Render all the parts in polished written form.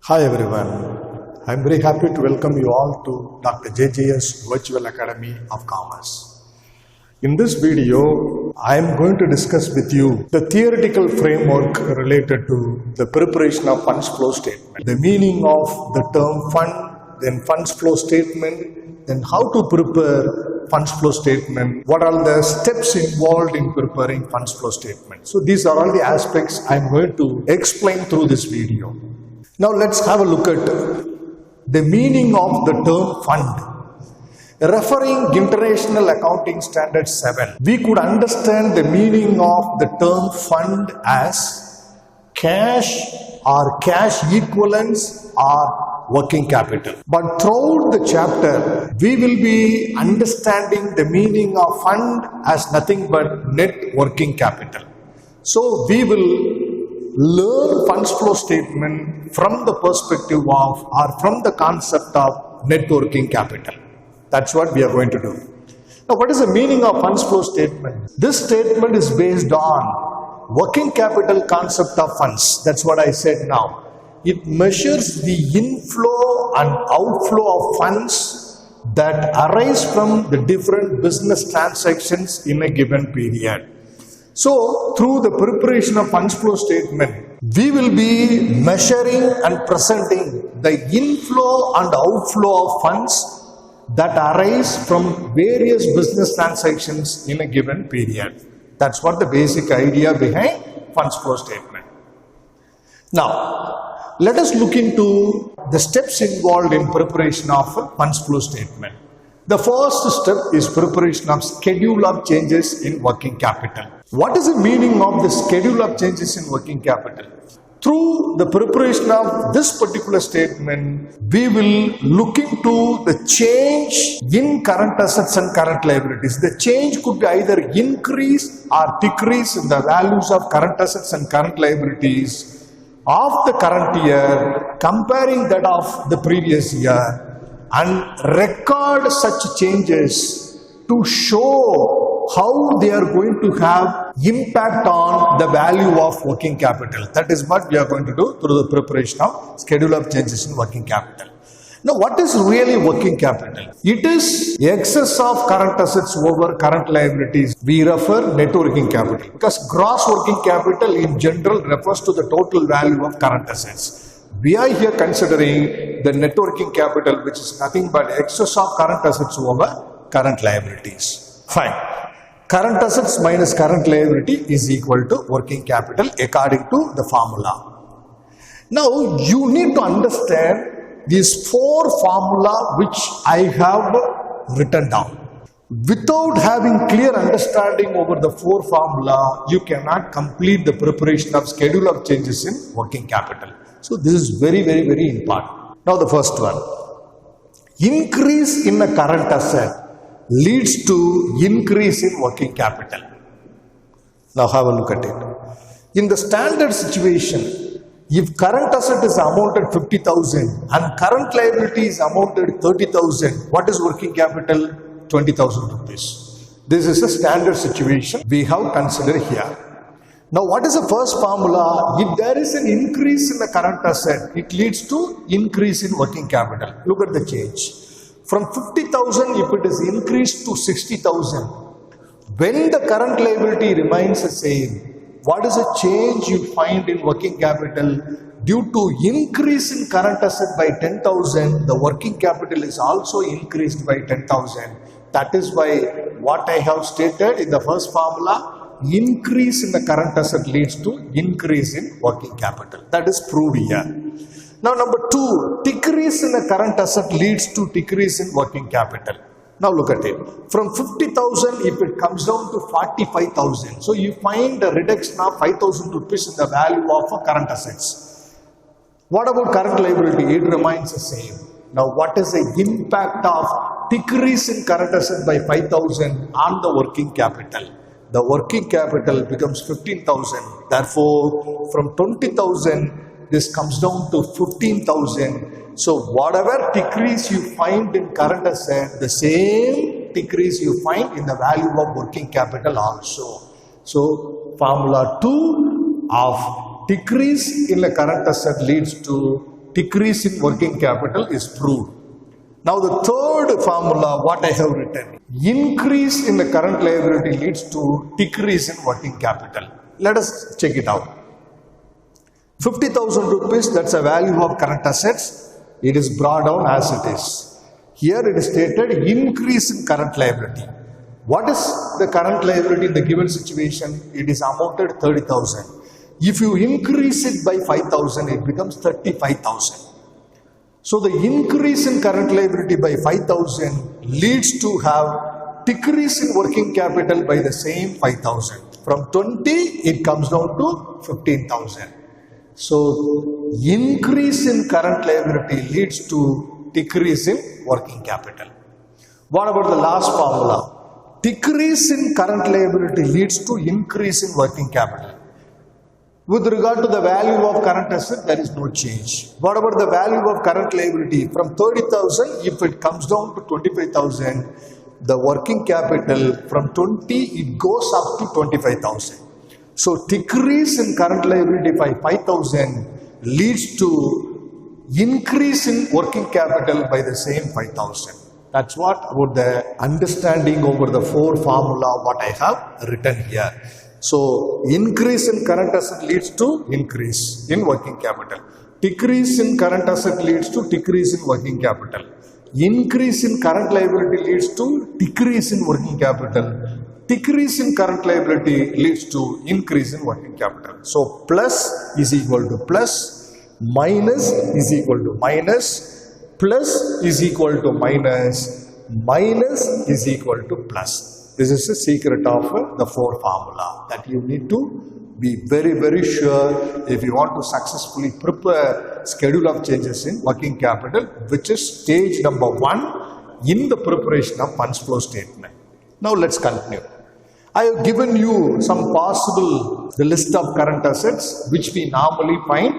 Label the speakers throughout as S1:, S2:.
S1: Hi everyone, I am very happy to welcome you all to Dr. JJS Virtual Academy of Commerce. In this video, I am going to discuss with you the theoretical framework related to the preparation of funds flow statement, the meaning of the term fund, then funds flow statement, then how to prepare funds flow statement, what are the steps involved in preparing funds flow statement. So these are all the aspects I am going to explain through this video. Now let's have a look at the meaning of the term fund. Referring International Accounting Standard 7, we could understand the meaning of the term fund as cash or cash equivalents or working capital. But throughout the chapter, we will be understanding the meaning of fund as nothing but net working capital. So we will learn funds flow statement from the perspective of or from the concept of net working capital. That's what we are going to do. Now, what is the meaning of funds flow statement? This statement is based on working capital concept of funds. That's what I said now. It measures the inflow and outflow of funds that arise from the different business transactions in a given period. So, through the preparation of funds flow statement, we will be measuring and presenting the inflow and outflow of funds that arise from various business transactions in a given period. That's what the basic idea behind funds flow statement. Now, let us look into the steps involved in preparation of a funds flow statement. The first step is preparation of schedule of changes in working capital. What is the meaning of the schedule of changes in working capital? Through the preparation of this particular statement, we will look into the change in current assets and current liabilities. The change could be either increase or decrease in the values of current assets and current liabilities of the current year, comparing that of the previous year, and record such changes to show how they are going to have impact on the value of working capital. That is what we are going to do through the preparation of schedule of changes in working capital. Now, what is really working capital? It is excess of current assets over current liabilities. We refer net working capital because gross working capital in general refers to the total value of current assets. We are here considering the net working capital, which is nothing but excess of current assets over current liabilities. Fine. Current assets minus current liability is equal to working capital according to the formula. Now, you need to understand these four formula which I have written down. Without having clear understanding over the four formula, you cannot complete the preparation of schedule of changes in working capital. So this is very important. Now the first one. Increase in a current asset leads to increase in working capital. Now have a look at it. In the standard situation, if current asset is amounted 50,000 and current liability is amounted 30,000, what is working capital? 20,000 rupees. This is a standard situation we have considered here. Now, what is the first formula? If there is an increase in the current asset, it leads to increase in working capital. Look at the change. From 50,000, if it is increased to 60,000, when the current liability remains the same, what is the change you find in working capital? Due to increase in current asset by 10,000, the working capital is also increased by 10,000. That is why what I have stated in the first formula, increase in the current asset leads to increase in working capital. That is proved here. Now number two, decrease in the current asset leads to decrease in working capital. Now look at it. From 50,000, if it comes down to 45,000, so you find a reduction of 5,000 rupees in the value of current assets. What about current liability? It remains the same. Now what is the impact of decrease in current asset by 5,000 on the working capital? The working capital becomes 15,000. Therefore, from 20,000, this comes down to 15,000. So, whatever decrease you find in current asset, the same decrease you find in the value of working capital also. So, formula 2 of decrease in the current asset leads to decrease in working capital is proved. Now the third formula, what I have written, increase in the current liability leads to decrease in working capital. Let us check it out. 50,000 rupees, that's a value of current assets. It is brought down as it is. Here it is stated increase in current liability. What is the current liability in the given situation? It is amounted 30,000. If you increase it by 5,000, it becomes 35,000. So the increase in current liability by 5,000 leads to have decrease in working capital by the same 5,000. From 20, it comes down to 15,000. So increase in current liability leads to decrease in working capital. What about the last formula? Decrease in current liability leads to increase in working capital. With regard to the value of current asset, there is no change. What about the value of current liability? From 30,000, if it comes down to 25,000, the working capital from 20, it goes up to 25,000. So decrease in current liability by 5,000 leads to increase in working capital by the same 5,000. That's what about the understanding over the four formula what I have written here. So increase in current asset leads to increase in working capital. Decrease in current asset leads to decrease in working capital. Increase in current liability leads to decrease in working capital. Decrease in current liability leads to increase in working capital. So plus is equal to plus, minus is equal to minus, plus is equal to minus, minus is equal to plus. This is the secret of the four formula that you need to be very sure if you want to successfully prepare schedule of changes in working capital, which is stage number 1 in the preparation of funds flow statement. Now let's continue. I have given you some possible list of current assets which we normally find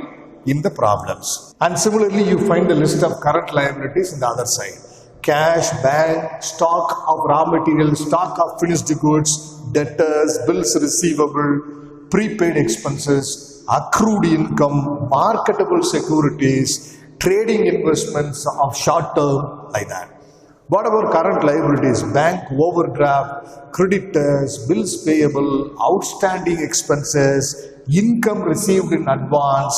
S1: in the problems. And similarly, you find the list of current liabilities in the other side. Cash, bank, stock of raw materials, stock of finished goods, debtors, bills receivable, prepaid expenses, accrued income, marketable securities, trading investments of short term, like that. What about current liabilities? Bank overdraft, creditors, bills payable, outstanding expenses, income received in advance,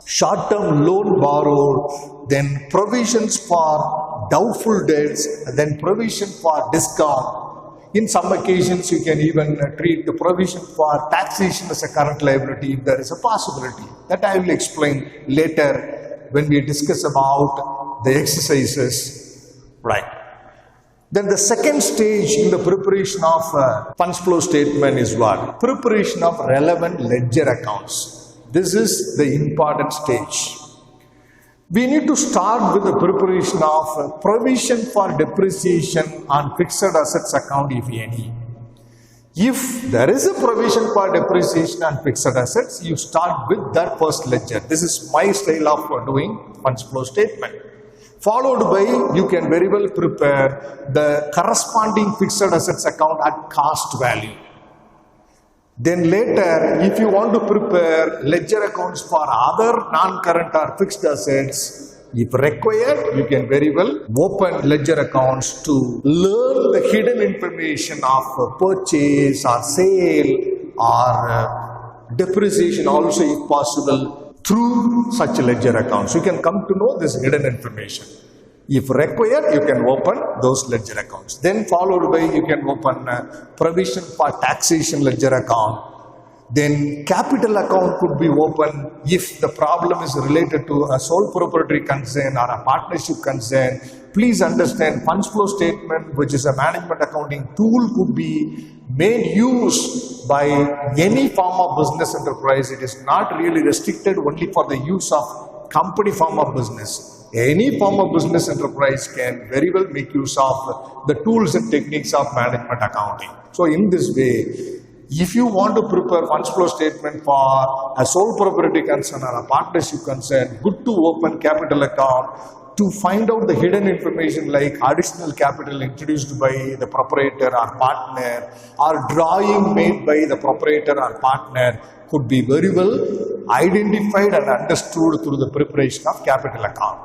S1: short-term loan borrowed, then provisions for doubtful debts, then provision for discount. In some occasions, you can even treat the provision for taxation as a current liability if there is a possibility. That I will explain later when we discuss about the exercises. Right. Then the second stage in the preparation of funds flow statement is what? Preparation of relevant ledger accounts. This is the important stage. We need to start with the preparation of provision for depreciation on fixed assets account, if any. If there is a provision for depreciation on fixed assets, you start with that first ledger. This is my style of doing funds flow statement. Followed by, you can very well prepare the corresponding fixed assets account at cost value. Then later, if you want to prepare ledger accounts for other non-current or fixed assets, if required, you can very well open ledger accounts to learn the hidden information of purchase or sale or depreciation also, if possible, through such ledger accounts. You can come to know this hidden information. If required, you can open those ledger accounts. Then followed by, you can open provision for taxation ledger account. Then capital account could be open if the problem is related to a sole proprietary concern or a partnership concern. Please understand, funds flow statement, which is a management accounting tool, could be made use by any form of business enterprise. It is not really restricted only for the use of company form of business. Any form of business enterprise can very well make use of the tools and techniques of management accounting. So in this way, if you want to prepare funds flow statement for a sole proprietary concern or a partnership concern, good to open capital account to find out the hidden information like additional capital introduced by the proprietor or partner or drawing made by the proprietor or partner could be very well identified and understood through the preparation of capital account.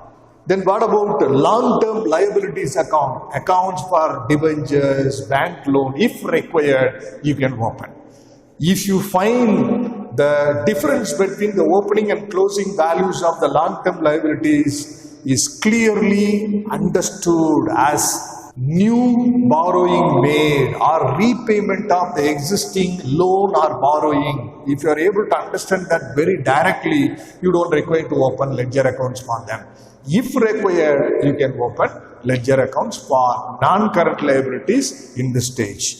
S1: Then what about long-term liabilities account? Accounts for debentures, bank loan, if required, you can open. If you find the difference between the opening and closing values of the long-term liabilities is clearly understood as new borrowing made or repayment of the existing loan or borrowing, if you are able to understand that very directly, you don't require to open ledger accounts for them. If required, you can open ledger accounts for non-current liabilities in this stage.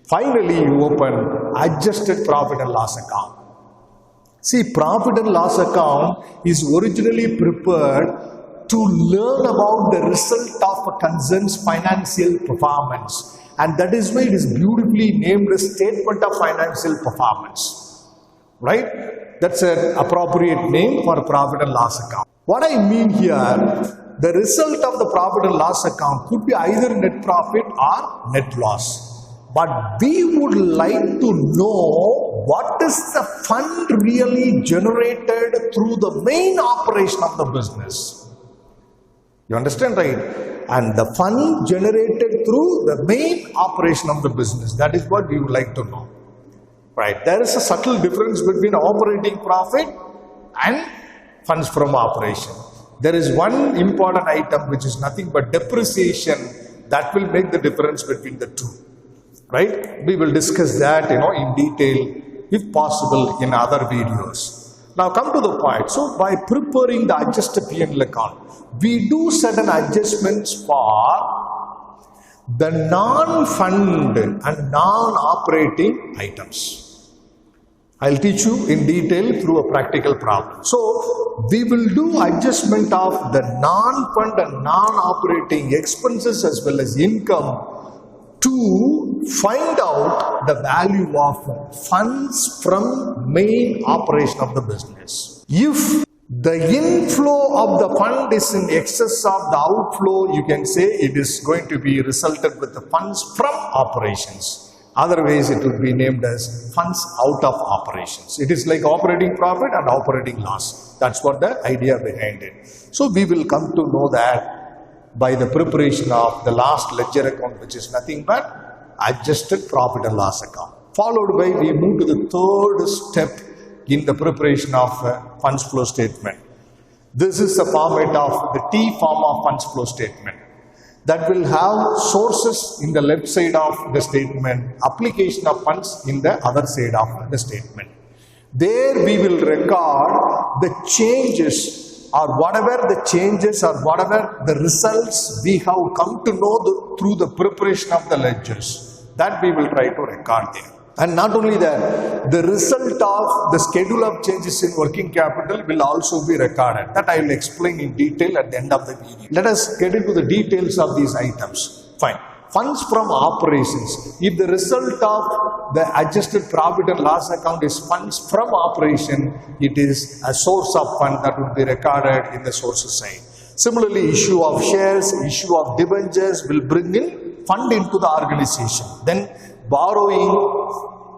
S1: Finally, you open adjusted profit and loss account. See, profit and loss account is originally prepared to learn about the result of a concern's financial performance, and that is why it is beautifully named as statement of financial performance. Right? That's an appropriate name for profit and loss account. What I mean here, the result of the profit and loss account could be either net profit or net loss. But we would like to know what is the fund really generated through the main operation of the business. You understand, right? And the fund generated through the main operation of the business. That is what we would like to know. Right? There is a subtle difference between operating profit and funds from operation. There is one important item which is nothing but depreciation that will make the difference between the two. Right? We will discuss that in detail if possible in other videos. Now come to the point. So by preparing the adjusted P&L account, we do certain adjustments for the non-fund and non-operating items. I'll teach you in detail through a practical problem. So, we will do adjustment of the non-fund and non-operating expenses as well as income to find out the value of funds from main operation of the business. If the inflow of the fund is in excess of the outflow, you can say it is going to be resulted with the funds from operations. Otherwise, it would be named as funds out of operations. It is like operating profit and operating loss. That's what the idea behind it. So, we will come to know that by the preparation of the last ledger account, which is nothing but adjusted profit and loss account. Followed by, we move to the third step in the preparation of funds flow statement. This is the format of the T form of funds flow statement. That will have sources in the left side of the statement, application of funds in the other side of the statement. There we will record the changes or whatever the changes or whatever the results we have come to know through the preparation of the ledgers. That we will try to record there. And not only that, the result of the schedule of changes in working capital will also be recorded. That I will explain in detail at the end of the video. Let us get into the details of these items. Fine. Funds from operations. If the result of the adjusted profit and loss account is funds from operation, it is a source of fund that would be recorded in the sources side. Similarly, issue of shares, issue of debentures will bring in fund into the organization. Then borrowing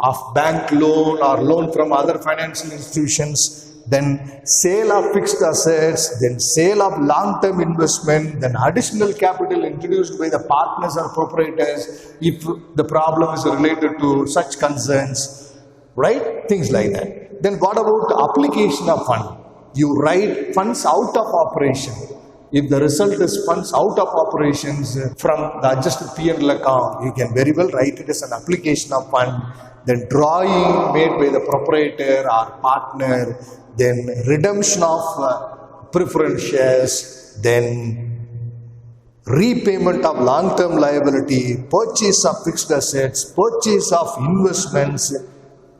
S1: of bank loan or loan from other financial institutions, then sale of fixed assets, then sale of long-term investment, then additional capital introduced by the partners or proprietors if the problem is related to such concerns, right? Things like that. Then what about the application of fund? You write funds out of operation. If the result is funds out of operations from the adjusted P&L account, you can very well write it as an application of fund, then drawing made by the proprietor or partner, then redemption of preference shares, then repayment of long-term liability, purchase of fixed assets, purchase of investments,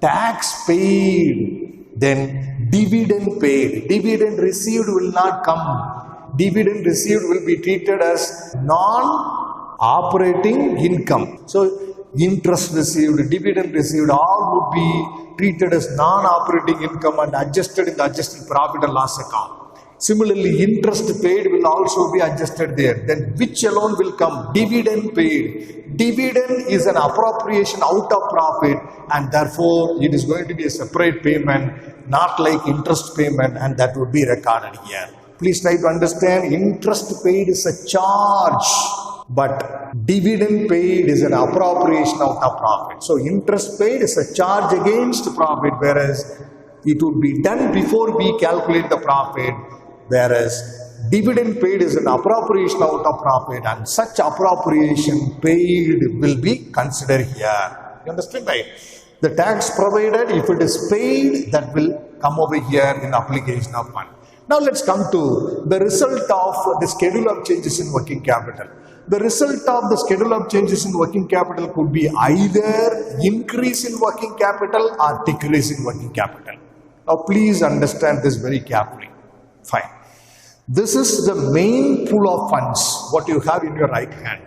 S1: tax paid, then dividend paid. Dividend received will not come. Dividend received will be treated as non-operating income. So, interest received, dividend received, all would be treated as non-operating income and adjusted in the adjusted profit and loss account. Similarly, interest paid will also be adjusted there. Then which alone will come? Dividend paid. Dividend is an appropriation out of profit, and therefore it is going to be a separate payment, not like interest payment, and that would be recorded here. Please try to understand, interest paid is a charge, but dividend paid is an appropriation out of profit. So interest paid is a charge against profit, whereas it would be done before we calculate the profit, whereas dividend paid is an appropriation out of profit, and such appropriation paid will be considered here. You understand, right? The tax provided, if it is paid, that will come over here in application of fund. Now let's come to the result of the schedule of changes in working capital. The result of the schedule of changes in working capital could be either increase in working capital or decrease in working capital. Now please understand this very carefully. Fine. This is the main pool of funds, what you have in your right hand.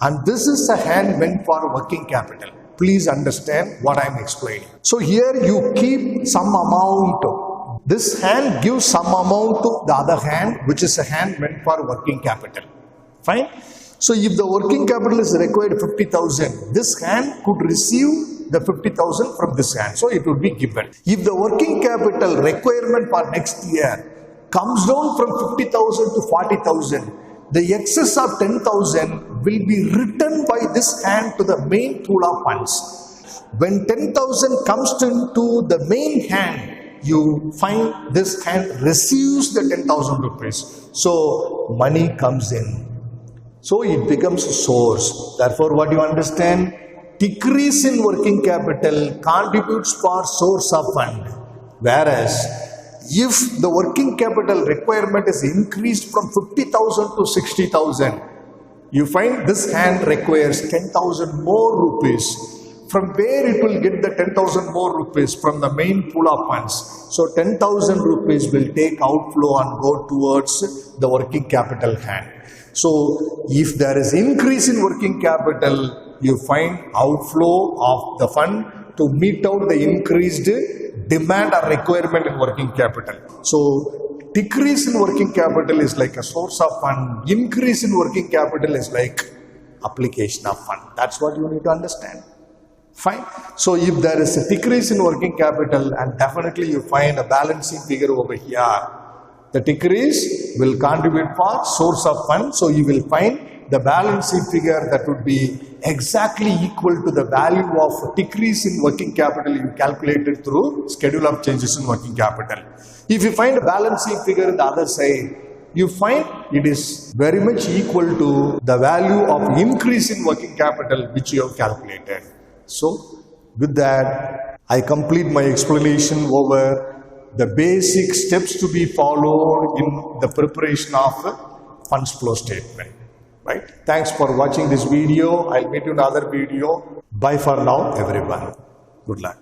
S1: And this is a hand meant for working capital. Please understand what I am explaining. So here you keep some amount. This hand gives some amount to the other hand, which is a hand meant for working capital. Fine. So if the working capital is required 50,000, this hand could receive the 50,000 from this hand. So it would be given. If the working capital requirement for next year comes down from 50,000 to 40,000, the excess of 10,000 will be written by this hand to the main pool of funds. When 10,000 comes into the main hand, you find this hand receives the 10,000 rupees. So money comes in. So it becomes a source. Therefore, what you understand? Decrease in working capital contributes for source of fund. Whereas, if the working capital requirement is increased from 50,000 to 60,000, you find this hand requires 10,000 more rupees. From where it will get the 10,000 more rupees? From the main pool of funds. So 10,000 rupees will take outflow and go towards the working capital hand. So if there is increase in working capital, you find outflow of the fund to meet out the increased demand or requirement in working capital. So decrease in working capital is like a source of fund. Increase in working capital is like application of fund. That's what you need to understand. Fine. So if there is a decrease in working capital, and definitely you find a balancing figure over here, the decrease will contribute for source of fund. So you will find the balancing figure that would be exactly equal to the value of decrease in working capital you calculated through schedule of changes in working capital. If you find a balancing figure on the other side, you find it is very much equal to the value of increase in working capital which you have calculated. So with that, I complete my explanation over the basic steps to be followed in the preparation of funds flow statement. Right? Thanks for watching this video. I'll meet you in another video. Bye for now, everyone. Good luck.